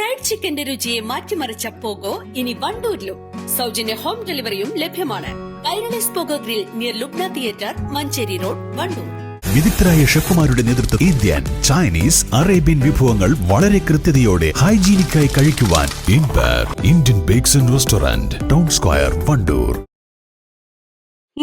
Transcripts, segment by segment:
Fried ചിക്കന്റെ രുചിയെ മാറ്റിമറിച്ച pogo ഇനി വണ്ടൂരിലും സൗജന്യ ഹോം ഡെലിവറിയും ലഭ്യമാണ്. Kairali's pogo grill near Lubna theatre, Manjeri road, Wandoor. വിദഗ്ധരായ ഷെഫുമാരുടെ നേതൃത്വം ഇന്ത്യൻ, ചൈനീസ്, അറേബ്യൻ വിഭവങ്ങൾ വളരെ കൃത്യതയോടെ ഹൈജീനിക്കായി കഴിക്കുവാൻ Indian bakes and restaurant, town square, Vandoor.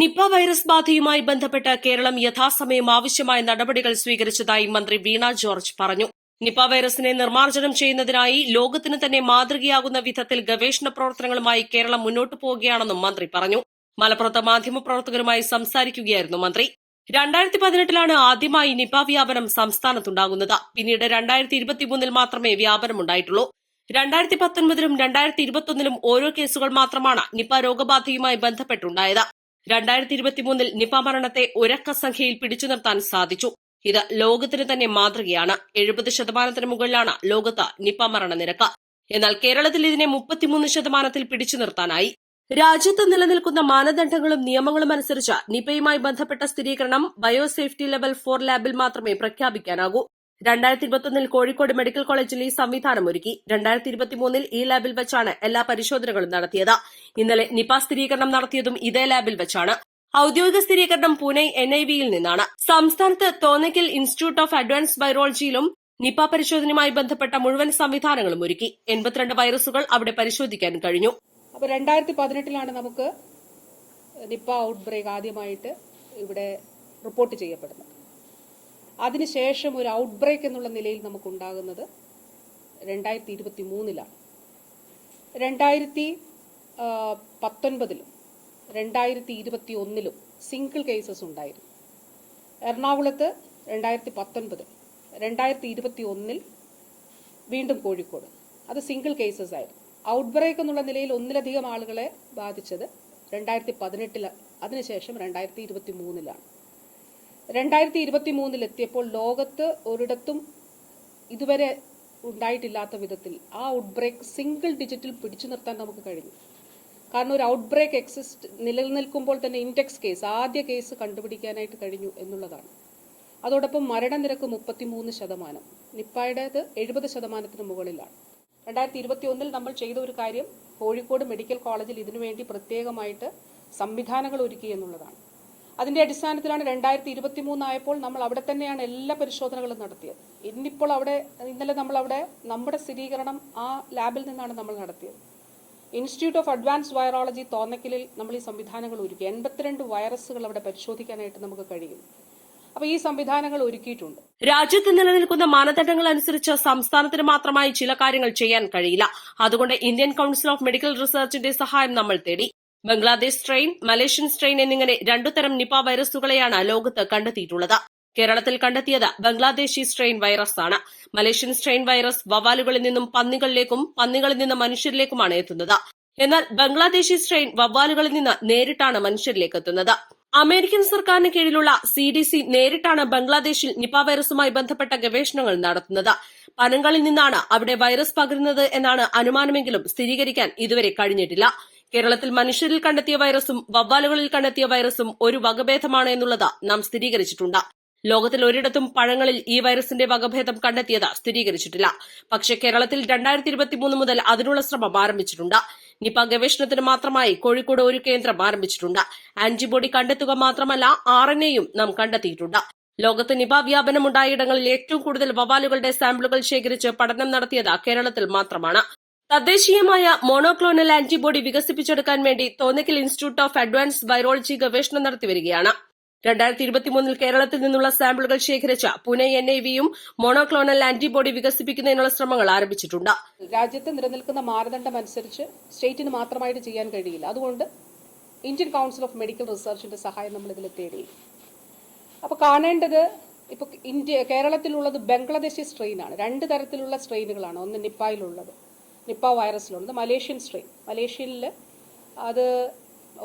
Nipah virus ബാധയുമായി ബന്ധപ്പെട്ട് കേരളം യഥാസമയം ആവശ്യമായ നടപടികൾ സ്വീകരിച്ചതായി മന്ത്രി വീണ ജോർജ് പറഞ്ഞു. നിപ വൈറസിനെ നിർമ്മാർജ്ജനം ചെയ്യുന്നതിനായി ലോകത്തിന് തന്നെ മാതൃകയാകുന്ന വിധത്തിൽ ഗവേഷണ പ്രവർത്തനങ്ങളുമായി കേരളം മുന്നോട്ടു പോവുകയാണെന്നും മന്ത്രി പറഞ്ഞു. മലപ്പുറത്ത് മാധ്യമപ്രവർത്തകരുമായി സംസാരിക്കുകയായിരുന്നു മന്ത്രി. 2018 ആദ്യമായി നിപ വ്യാപനം സംസ്ഥാനത്തുണ്ടാകുന്നത്. പിന്നീട് 2023 മാത്രമേ വ്യാപനമുണ്ടായിട്ടുള്ളൂ. 2019 2021 ഓരോ കേസുകൾ മാത്രമാണ് നിപ രോഗബാധയുമായി ബന്ധപ്പെട്ടുണ്ടായത്. 2023 നിപ മരണത്തെ ഒരക്ക സംഖ്യയിൽ പിടിച്ചു നിർത്താൻ സാധിച്ചു. ഇത് ലോകത്തിന് തന്നെ മാതൃകയാണ്. 70% മുകളിലാണ് ലോകത്ത് നിപ മരണനിരക്ക്. എന്നാൽ കേരളത്തിൽ ഇതിനെ 33% പിടിച്ചു നിർത്താനായി. രാജ്യത്ത് നിലനിൽക്കുന്ന മാനദണ്ഡങ്ങളും നിയമങ്ങളും അനുസരിച്ച് നിപയുമായി ബന്ധപ്പെട്ട സ്ഥിരീകരണം ബയോസേഫ്റ്റി ലെവൽ 4 ലാബിൽ മാത്രമേ പ്രഖ്യാപിക്കാനാകൂ. 2021 കോഴിക്കോട് മെഡിക്കൽ കോളേജിൽ ഈ സംവിധാനം ഒരുക്കി. 2023 ഈ ലാബിൽ വെച്ചാണ് എല്ലാ പരിശോധനകളും നടത്തിയത്. ഇന്നലെ നിപ സ്ഥിരീകരണം നടത്തിയതും ഇതേ ലാബിൽ വെച്ചാണ്. ഔദ്യോഗിക സ്ഥിരീകരണം പൂനെ NIVയിൽ നിന്നാണ്. സംസ്ഥാനത്ത് തോന്നയ്ക്കൽ ഇൻസ്റ്റിറ്റ്യൂട്ട് ഓഫ് അഡ്വാൻസ്ഡ് വൈറോളജിയിലും നിപ പരിശോധനയുമായി ബന്ധപ്പെട്ട മുഴുവൻ സംവിധാനങ്ങളും ഒരുക്കി. 82 വൈറസുകൾ അവിടെ പരിശോധിക്കാൻ കഴിഞ്ഞു. അപ്പോൾ 2018 നമുക്ക് നിപ ഔട്ട്ബ്രേക്ക് ആദ്യമായിട്ട് ഇവിടെ റിപ്പോർട്ട് ചെയ്യപ്പെടുന്നത്. അതിനുശേഷം ഒരു ഔട്ട്ബ്രേക്ക് എന്നുള്ള നിലയിൽ നമുക്കുണ്ടാകുന്നത് 2023 2019 2021 സിംഗിൾ കേസസ് ഉണ്ടായിരുന്നു. എറണാകുളത്ത് 2019 2021 വീണ്ടും കോഴിക്കോട്, അത് സിംഗിൾ കേസസ് ആയിരുന്നു. ഔട്ട്ബ്രേക്ക് എന്നുള്ള നിലയിൽ ഒന്നിലധികം ആളുകളെ ബാധിച്ചത് 2018 അതിനുശേഷം 2023 2023 എത്തിയപ്പോൾ ലോകത്ത് ഒരിടത്തും ഇതുവരെ ഉണ്ടായിട്ടില്ലാത്ത വിധത്തിൽ ആ ഔട്ട്ബ്രേക്ക് സിംഗിൾ ഡിജിറ്റിൽ പിടിച്ചു നിർത്താൻ നമുക്ക് കഴിഞ്ഞു. കാരണം ഒരു ഔട്ട്ബ്രേക്ക് നിലനിൽക്കുമ്പോൾ തന്നെ ഇൻഡെക്സ് കേസ്, ആദ്യ കേസ് കണ്ടുപിടിക്കാനായിട്ട് കഴിഞ്ഞു എന്നുള്ളതാണ്. അതോടൊപ്പം മരണനിരക്ക് 33%, നിപ്പയുടേത് 70% മുകളിലാണ്. 2021 നമ്മൾ ചെയ്ത ഒരു കാര്യം കോഴിക്കോട് മെഡിക്കൽ കോളേജിൽ ഇതിനുവേണ്ടി പ്രത്യേകമായിട്ട് സംവിധാനങ്ങൾ ഒരുക്കി എന്നുള്ളതാണ്. അതിന്റെ അടിസ്ഥാനത്തിലാണ് 2023 ആയപ്പോൾ നമ്മൾ അവിടെ തന്നെയാണ് എല്ലാ പരിശോധനകളും നടത്തിയത്. ഇന്നലെ നമ്മൾ അവിടെ നമ്മുടെ സ്ഥിരീകരണം ആ ലാബിൽ നിന്നാണ് നമ്മൾ നടത്തിയത്. ഇൻസ്റ്റിറ്റ്യൂട്ട് ഓഫ് അഡ്വാൻസ്ഡ് വൈറോളജി തോന്നയ്ക്കലിൽ നമ്മൾ ഈ സംവിധാനങ്ങൾ ഒരുക്കി. 82 വൈറസുകൾ അവിടെ പരിശോധിക്കാനായിട്ട് നമുക്ക് കഴിയും. അപ്പൊ ഈ സംവിധാനങ്ങൾ ഒരുക്കിയിട്ടുണ്ട്. രാജ്യത്ത് നിലനിൽക്കുന്ന മാനദണ്ഡങ്ങൾ അനുസരിച്ച് സംസ്ഥാനത്തിന് മാത്രമായി ചില കാര്യങ്ങൾ ചെയ്യാൻ കഴിയില്ല. അതുകൊണ്ട് ഇന്ത്യൻ കൌൺസിൽ ഓഫ് മെഡിക്കൽ റിസർച്ചിന്റെ സഹായം നമ്മൾ തേടി. ബംഗ്ലാദേശ് സ്ട്രെയിൻ, മലേഷ്യൻ സ്ട്രെയിൻ എന്നിങ്ങനെ 2 തരം നിപ വൈറസുകളെയാണ് ലോകത്ത് കണ്ടെത്തിയിട്ടുള്ളത്. കേരളത്തിൽ കണ്ടെത്തിയത് ബംഗ്ലാദേശി സ്ട്രെയിൻ വൈറസ് ആണ്. മലേഷ്യൻ സ്ട്രെയിൻ വൈറസ് വവ്വാലുകളിൽ നിന്നും പന്നികളിലേക്കും പന്നികളിൽ നിന്ന് മനുഷ്യരിലേക്കുമാണ് എത്തുന്നത്. എന്നാൽ ബംഗ്ലാദേശി സ്ട്രെയിൻ വവ്വാലുകളിൽ നിന്ന് നേരിട്ടാണ് മനുഷ്യരിലേക്ക് എത്തുന്നത്. അമേരിക്കൻ സർക്കാരിന് കീഴിലുള്ള CDC നേരിട്ടാണ് ബംഗ്ലാദേശിൽ നിപ വൈറസുമായി ബന്ധപ്പെട്ട ഗവേഷണങ്ങൾ നടത്തുന്നത്. പനങ്ങളിൽ നിന്നാണ് അവിടെ വൈറസ് പകരുന്നത് എന്നാണ് അനുമാനമെങ്കിലും സ്ഥിരീകരിക്കാൻ ഇതുവരെ കഴിഞ്ഞിട്ടില്ല. കേരളത്തിൽ മനുഷ്യരിൽ കണ്ടെത്തിയ വൈറസും വവ്വാലുകളിൽ കണ്ടെത്തിയ വൈറസും ഒരു വകഭേദമാണ് എന്നുള്ളത് നാം സ്ഥിരീകരിച്ചിട്ടുണ്ട്. ലോകത്തിൽ ഒരിടത്തും പഴങ്ങളിൽ ഈ വൈറസിന്റെ വകഭേദം കണ്ടെത്തിയത് സ്ഥിരീകരിച്ചിട്ടില്ല. പക്ഷേ കേരളത്തിൽ 2023 മുതൽ അതിനുള്ള ശ്രമം ആരംഭിച്ചിട്ടുണ്ട്. നിപ ഗവേഷണത്തിന് മാത്രമായി കോഴിക്കോട് ഒരു കേന്ദ്രം ആരംഭിച്ചിട്ടുണ്ട്. ആന്റിബോഡി കണ്ടെത്തുക മാത്രമല്ല RNAയും നാം കണ്ടെത്തിയിട്ടുണ്ട്. ലോകത്ത് നിപ വ്യാപനമുണ്ടായിടങ്ങളിൽ ഏറ്റവും കൂടുതൽ വവ്വാലുകളുടെ സാമ്പിളുകൾ ശേഖരിച്ച് പഠനം നടത്തിയത് കേരളത്തിൽ മാത്രമാണ്. തദ്ദേശീയമായ മോണോക്ലോണൽ ആന്റിബോഡി വികസിപ്പിച്ചെടുക്കാൻ വേണ്ടി Thonnakkal institute of advanced virology ഗവേഷണം നടത്തിവരികയാണ്. 2023 കേരളത്തിൽ നിന്നുള്ള സാമ്പിളുകൾ ശേഖരിച്ച പൂനെ NIVയും മോണോക്ലോണൽ ആന്റിബോഡി വികസിപ്പിക്കുന്നതിനുള്ള ശ്രമങ്ങൾ ആരംഭിച്ചിട്ടുണ്ട്. രാജ്യത്ത് നിലനിൽക്കുന്ന മാനദണ്ഡം അനുസരിച്ച് സ്റ്റേറ്റിന് മാത്രമായിട്ട് ചെയ്യാൻ കഴിയില്ല. അതുകൊണ്ട് ഇന്ത്യൻ കൌൺസിൽ ഓഫ് മെഡിക്കൽ റിസർച്ചിന്റെ സഹായം നമ്മൾ ഇതിൽ തേടി. അപ്പോൾ കാണേണ്ടത് ഇപ്പോൾ കേരളത്തിലുള്ളത് ബംഗ്ലാദേശി സ്ട്രെയിനാണ്. 2 തരത്തിലുള്ള സ്ട്രെയിനുകളാണ്. ഒന്ന് നിപ്പയിലുള്ളത്, നിപ്പ വൈറസിലുള്ളത് മലേഷ്യൻ സ്ട്രെയിൻ. മലേഷ്യയിൽ അത്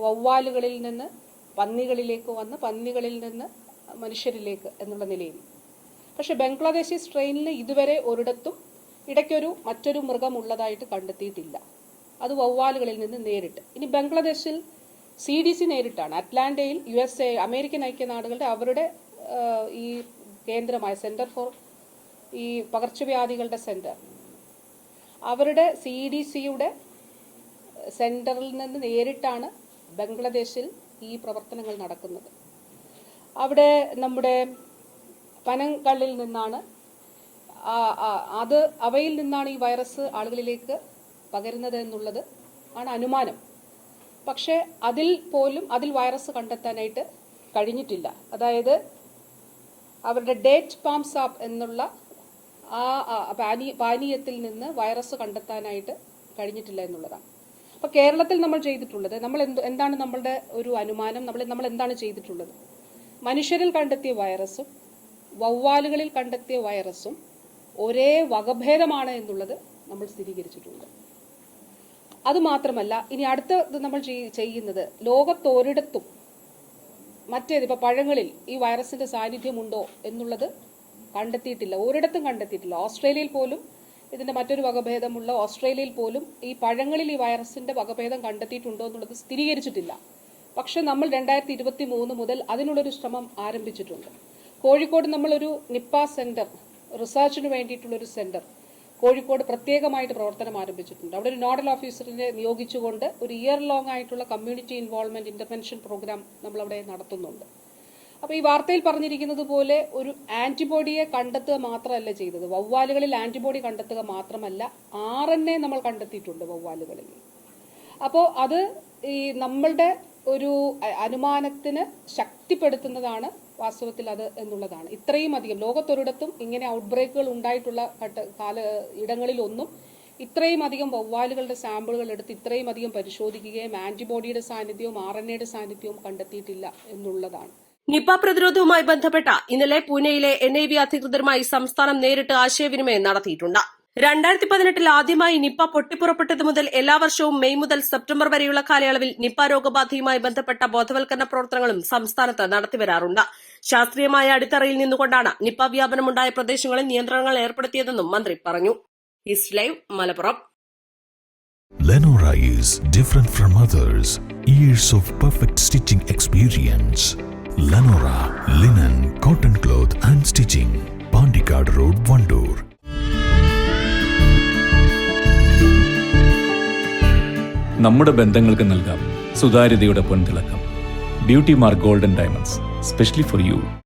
വവ്വാലുകളിൽ നിന്ന് പന്നികളിലേക്ക് വന്ന് പന്നികളിൽ നിന്ന് മനുഷ്യരിലേക്ക് എന്നുള്ള നിലയിൽ. പക്ഷെ ബംഗ്ലാദേശി സ്ട്രെയിനിൽ ഇതുവരെ ഒരിടത്തും ഇടയ്ക്കൊരു മറ്റൊരു മൃഗം ഉള്ളതായിട്ട് കണ്ടെത്തിയിട്ടില്ല. അത് വവ്വാലുകളിൽ നിന്ന് നേരിട്ട്. ഇനി ബംഗ്ലാദേശിൽ CDC നേരിട്ടാണ്. അറ്റ്ലാന്റയിൽ USA അമേരിക്കൻ ഐക്യനാടുകളുടെ അവരുടെ ഈ കേന്ദ്രമായ സെന്റർ ഫോർ ഈ പകർച്ചവ്യാധികളുടെ സെന്റർ അവരുടെ CDCയുടെ സെൻറ്ററിൽ നിന്ന് നേരിട്ടാണ് ബംഗ്ലാദേശിൽ ഈ പ്രവർത്തനങ്ങൾ നടക്കുന്നത്. അവിടെ നമ്മുടെ പനങ്കള്ളിൽ നിന്നാണ് അവയിൽ നിന്നാണ് ഈ വൈറസ് ആളുകളിലേക്ക് പകരുന്നത് എന്നുള്ളത് ആണ് അനുമാനം. പക്ഷേ അതിൽ വൈറസ് കണ്ടെത്താനായിട്ട് കഴിഞ്ഞിട്ടില്ല. അതായത് അവരുടെ ഡേറ്റ് പാം സാപ്പ് എന്നുള്ള പാനീയത്തിൽ നിന്ന് വൈറസ് കണ്ടെത്താനായിട്ട് കഴിഞ്ഞിട്ടില്ല എന്നുള്ളതാണ്. അപ്പോൾ കേരളത്തിൽ നമ്മൾ ചെയ്തിട്ടുള്ളത്, എന്താണ് നമ്മളുടെ ഒരു അനുമാനം, നമ്മൾ എന്താണ് ചെയ്തിട്ടുള്ളത്? മനുഷ്യരിൽ കണ്ടെത്തിയ വൈറസും വവ്വാലുകളിൽ കണ്ടെത്തിയ വൈറസും ഒരേ വകഭേദമാണ് എന്നുള്ളത് നമ്മൾ സ്ഥിരീകരിച്ചിട്ടുണ്ട്. അതുമാത്രമല്ല, ഇനി അടുത്തത് നമ്മൾ ചെയ്യുന്നത്, ലോകത്തൊരിടത്തും ഇപ്പോൾ പഴങ്ങളിൽ ഈ വൈറസിന്റെ സാന്നിധ്യമുണ്ടോ എന്നുള്ളത് കണ്ടെത്തിയിട്ടില്ല, ഒരിടത്തും കണ്ടെത്തിയിട്ടില്ല. ഓസ്ട്രേലിയയിൽ പോലും ഇതിന്റെ മറ്റൊരു വകഭേദമുള്ള ഓസ്ട്രേലിയയിൽ പോലും ഈ പഴങ്ങളിൽ ഈ വൈറസിന്റെ വകഭേദം കണ്ടെത്തിയിട്ടുണ്ടോ എന്നുള്ളത് സ്ഥിരീകരിച്ചിട്ടില്ല. പക്ഷെ നമ്മൾ 2023 മുതൽ അതിനുള്ളൊരു ശ്രമം ആരംഭിച്ചിട്ടുണ്ട്. കോഴിക്കോട് നമ്മളൊരു നിപ്പ സെന്റർ, റിസർച്ചിന് വേണ്ടിയിട്ടുള്ളൊരു സെന്റർ കോഴിക്കോട് പ്രത്യേകമായിട്ട് പ്രവർത്തനം ആരംഭിച്ചിട്ടുണ്ട്. അവിടെ ഒരു നോഡൽ ഓഫീസറിനെ നിയോഗിച്ചുകൊണ്ട് ഒരു ഇയർ ലോങ് ആയിട്ടുള്ള കമ്മ്യൂണിറ്റി ഇൻവോൾവ്മെന്റ് ഇന്റർവെൻഷൻ പ്രോഗ്രാം നമ്മളവിടെ നടത്തുന്നുണ്ട്. അപ്പോൾ ഈ വാർത്തയിൽ പറഞ്ഞിരിക്കുന്നത് പോലെ ഒരു ആന്റിബോഡിയെ കണ്ടെത്തുക മാത്രമല്ല ചെയ്തത്, വവ്വാലുകളിൽ ആന്റിബോഡി കണ്ടെത്തുക മാത്രമല്ല, RNA നമ്മൾ കണ്ടെത്തിയിട്ടുണ്ട് വവ്വാലുകളിൽ. അപ്പോൾ അത് ഈ നമ്മളുടെ ഒരു അനുമാനത്തിന് ശക്തിപ്പെടുത്തുന്നതാണ് വാസ്തവത്തിൽ അത് എന്നുള്ളതാണ്. ഇത്രയും അധികം ലോകത്തൊരിടത്തും ഇങ്ങനെ ഔട്ട്ബ്രേക്കുകൾ ഉണ്ടായിട്ടുള്ള ഇടങ്ങളിലൊന്നും ഇത്രയും അധികം വവ്വാലുകളുടെ സാമ്പിളുകൾ എടുത്ത് ഇത്രയും അധികം പരിശോധിക്കുകയും ആന്റിബോഡിയുടെ സാന്നിധ്യവും RNAയുടെ സാന്നിധ്യവും കണ്ടെത്തിയിട്ടില്ല എന്നുള്ളതാണ്. നിപ പ്രതിരോധവുമായി ബന്ധപ്പെട്ട ഇന്നലെ പൂനെയിലെ NIV അധികൃതരുമായി സംസ്ഥാനം നേരിട്ട് ആശയവിനിമയം നടത്തിയിട്ടുണ്ട്. 2018 ആദ്യമായി നിപ പൊട്ടിപ്പുറപ്പെട്ടത് മുതൽ എല്ലാ വർഷവും മെയ് മുതൽ സെപ്റ്റംബർ വരെയുള്ള കാലയളവിൽ നിപ രോഗബാധയുമായി ബന്ധപ്പെട്ട ബോധവൽക്കരണ പ്രവർത്തനങ്ങളും സംസ്ഥാനത്ത് നടത്തിവരാറുണ്ട്. ശാസ്ത്രീയമായ അടിത്തറയിൽ നിന്നുകൊണ്ടാണ് നിപ വ്യാപനമുണ്ടായ പ്രദേശങ്ങളിൽ നിയന്ത്രണങ്ങൾ ഏർപ്പെടുത്തിയതെന്നും മന്ത്രി പറഞ്ഞു. East live, Malappuram. Lenora is different from others. Years of perfect stitching experience. Lenora linen, cotton cloth and stitching. Pandikad Road, Vandoor. നമ്മുടെ ബന്ധങ്ങൾക്ക് നൽകാം സുതാര്യതയുടെ പൊൻതിളക്കം. Beauty mark golden diamonds, specially for U.